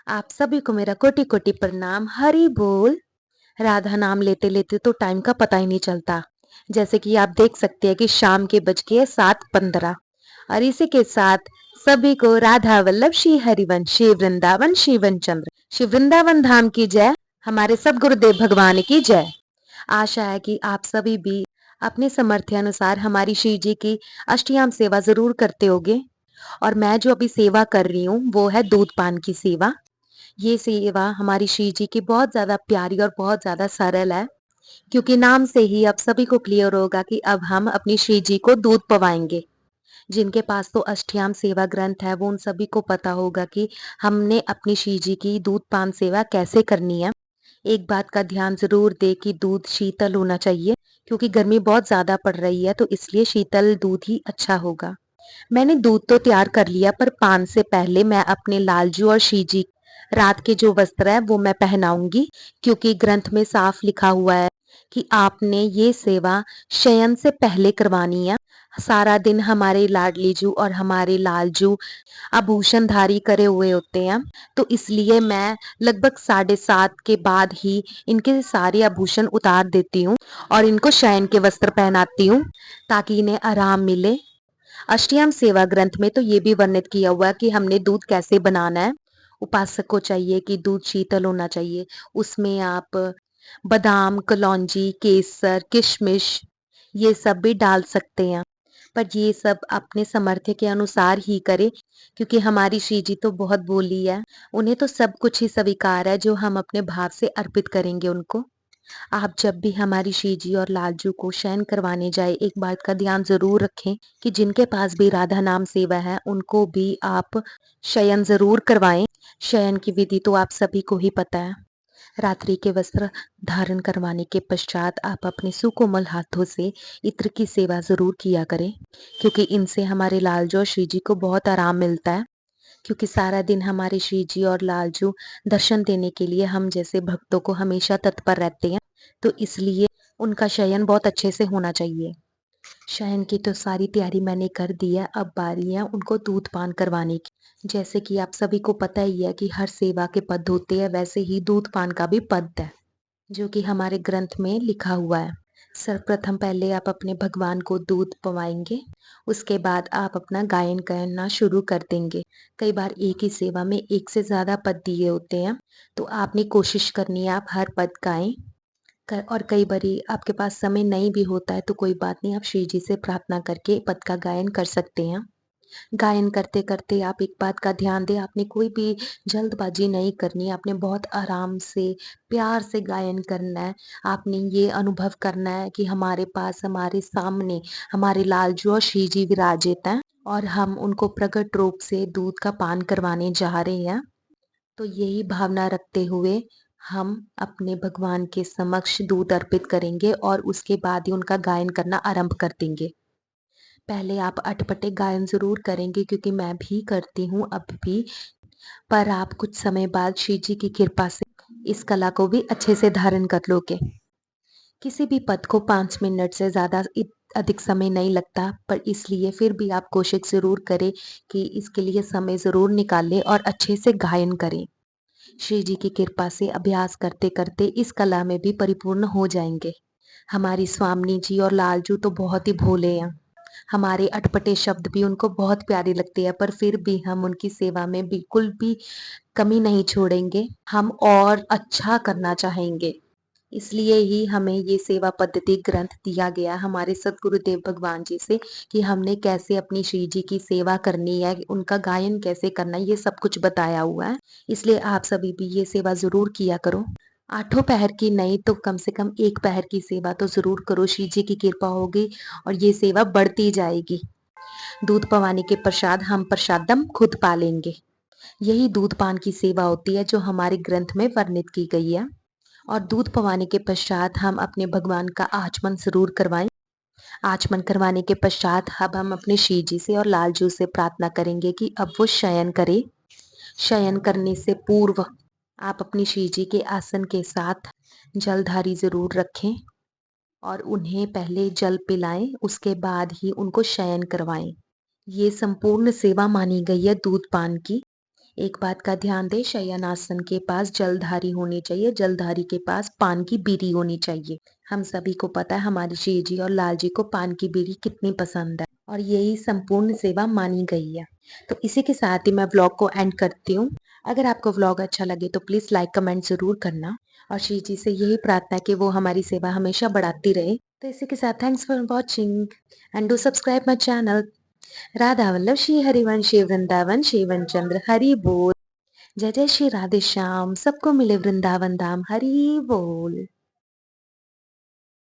आप सभी को मेरा कोटि कोटि प्रणाम। हरि बोल। राधा नाम लेते लेते तो टाइम का पता ही नहीं चलता। जैसे कि आप देख सकते हैं कि शाम के बज गए 7:15 और इसी के साथ सभी को राधा वल्लभ श्री हरिवंश श्री वृंदावन शिवन चंद्र श्री वृंदावन धाम की जय। हमारे सब गुरुदेव भगवान की जय। आशा है कि आप सभी भी अपने सामर्थ्य अनुसार हमारी श्री जी की अष्टयाम सेवा जरूर करते होगे। और मैं जो अभी सेवा कर रही हूँ वो है दूध पान की सेवा। ये सेवा हमारी श्री जी की बहुत ज्यादा प्यारी और बहुत ज्यादा सरल है, क्योंकि नाम से ही अब सभी को क्लियर होगा कि अब हम अपनी श्री जी को दूध पवाएंगे। जिनके पास तो अष्टयाम सेवा ग्रंथ है वो उन सभी को पता होगा कि हमने अपनी श्री जी की दूध पान सेवा कैसे करनी है। एक बात का ध्यान जरूर दे कि दूध शीतल होना चाहिए, क्योंकि गर्मी बहुत ज्यादा पड़ रही है, तो इसलिए शीतल दूध ही अच्छा होगा। मैंने दूध तो तैयार कर लिया, पर पान से पहले मैं अपने लालजू और श्री जी रात के जो वस्त्र है वो मैं पहनाऊंगी, क्योंकि ग्रंथ में साफ लिखा हुआ है कि आपने ये सेवा शयन से पहले करवानी है। सारा दिन हमारे लाडली जू और हमारे लालजू आभूषण धारी करे हुए होते हैं, तो इसलिए मैं लगभग 7:30 के बाद ही इनके सारे आभूषण उतार देती हूँ और इनको शयन के वस्त्र पहनाती हूँ, ताकि इन्हें आराम मिले। अष्टयाम सेवा ग्रंथ में तो ये भी वर्णित किया हुआ है कि हमने दूध कैसे बनाना है। उपासक को चाहिए कि दूध शीतल होना चाहिए। उसमें आप बादाम, कलौंजी, केसर, किशमिश ये सब भी डाल सकते हैं, पर ये सब अपने सामर्थ्य के अनुसार ही करें, क्योंकि हमारी श्री जी तो बहुत भोली है। उन्हें तो सब कुछ ही स्वीकार है जो हम अपने भाव से अर्पित करेंगे उनको। आप जब भी हमारी श्री जी और लालजू को शयन करवाने जाए, एक बात का ध्यान जरूर रखें कि जिनके पास भी राधा नाम सेवा है उनको भी आप शयन जरूर करवाएं। शयन की विधि तो आप सभी को ही पता है। रात्रि के वस्त्र धारण करवाने के पश्चात आप अपने सुकोमल हाथों से इत्र की सेवा जरूर किया करें, क्योंकि इनसे हमारे लालजू और श्री जी को बहुत आराम मिलता है। क्योंकि सारा दिन हमारे श्री जी और लालजू दर्शन देने के लिए हम जैसे भक्तों को हमेशा तत्पर रहते हैं, तो इसलिए उनका शयन बहुत अच्छे से होना चाहिए। शयन की तो सारी तैयारी मैंने कर दी है, अब बारी है उनको दूध पान करवाने की। जैसे कि आप सभी को पता ही है कि हर सेवा के पद होते हैं, वैसे ही दूध पान का भी पद है जो कि हमारे ग्रंथ में लिखा हुआ है। सर्वप्रथम पहले आप अपने भगवान को दूध पवाएंगे, उसके बाद आप अपना गायन करना शुरू कर देंगे। कई बार एक ही सेवा में एक से ज्यादा पद दिए होते हैं, तो आपने कोशिश करनी है आप हर पद गाएं। और कई बारी आपके पास समय नहीं भी होता है तो कोई बात नहीं, आप श्री जी से प्रार्थना करके पद का गायन कर सकते हैं। गायन करते करते आप एक बात का ध्यान दें, आपने कोई भी जल्दबाजी नहीं करनी है, आपने बहुत आराम से प्यार से गायन करना है। आपने ये अनुभव करना है कि हमारे पास हमारे सामने हमारे लालजू और श्री जी विराजित हैं और हम उनको प्रकट रूप से दूध का पान करवाने जा रहे हैं। तो यही भावना रखते हुए हम अपने भगवान के समक्ष दूध अर्पित करेंगे और उसके बाद ही उनका गायन करना आरंभ कर देंगे। पहले आप अटपटे गायन जरूर करेंगे, क्योंकि मैं भी करती हूँ अब भी, पर आप कुछ समय बाद श्री जी की कृपा से इस कला को भी अच्छे से धारण कर लोगे। किसी भी पद को 5 मिनट से ज्यादा अधिक समय नहीं लगता, पर इसलिए फिर भी आप कोशिश जरूर करें कि इसके लिए समय जरूर निकालें और अच्छे से गायन करें। श्री जी की कृपा से अभ्यास करते करते इस कला में भी परिपूर्ण हो जाएंगे। हमारी स्वामिनी जी और लालजू तो बहुत ही भोले हैं। हमारे अटपटे शब्द भी उनको बहुत प्यारे लगते हैं, पर फिर भी हम उनकी सेवा में बिल्कुल भी कमी नहीं छोड़ेंगे। हम और अच्छा करना चाहेंगे, इसलिए ही हमें ये सेवा पद्धति ग्रंथ दिया गया हमारे सदगुरुदेव भगवान जी से कि हमने कैसे अपनी श्री जी की सेवा करनी है, उनका गायन कैसे करना है, ये सब कुछ बताया हुआ है। इसलिए आप सभी भी ये सेवा जरूर किया करो। 8 पहर की नहीं तो कम से कम 1 पहर की सेवा तो जरूर करो, श्री जी की कृपा होगी और ये सेवा बढ़ती जाएगी। दूध पवाने के प्रसाद हम प्रसादम खुद पा लेंगे। यही दूध पान की सेवा होती है जो हमारे ग्रंथ में वर्णित की गई है। और दूध पवाने के पश्चात हम अपने भगवान का आचमन जरूर करवाएं। आचमन करवाने के पश्चात अब हम अपने श्री जी से और लालजू से प्रार्थना करेंगे कि अब वो शयन करे। शयन करने से पूर्व आप अपनी श्री जी के आसन के साथ जलधारी जरूर रखें और उन्हें पहले जल पिलाएं, उसके बाद ही उनको शयन करवाएं। ये संपूर्ण सेवा मानी गई है दूध पान की। एक बात का ध्यान दें, शयनासन के पास जलधारी होनी चाहिए, जलधारी के पास पान की बीड़ी होनी चाहिए। हम सभी को पता है हमारे श्री जी और लाल जी को पान की बीड़ी कितनी पसंद है और यही संपूर्ण सेवा मानी गई है। तो इसी के साथ ही मैं व्लॉग को एंड करती हूँ। अगर आपको व्लॉग अच्छा लगे तो प्लीज लाइक कमेंट जरूर करना और श्री जी से यही प्रार्थना है कि वो हमारी सेवा हमेशा बढ़ाती रहे। तो इसी के साथ thanks for watching and do subscribe my channel. Radha Vallabh Shri Harivansh Shri Vrindavan Shrivan Chandra Hari बोल। जय जय श्री राधे श्याम, सबको मिले वृंदावन धाम, हरि बोल।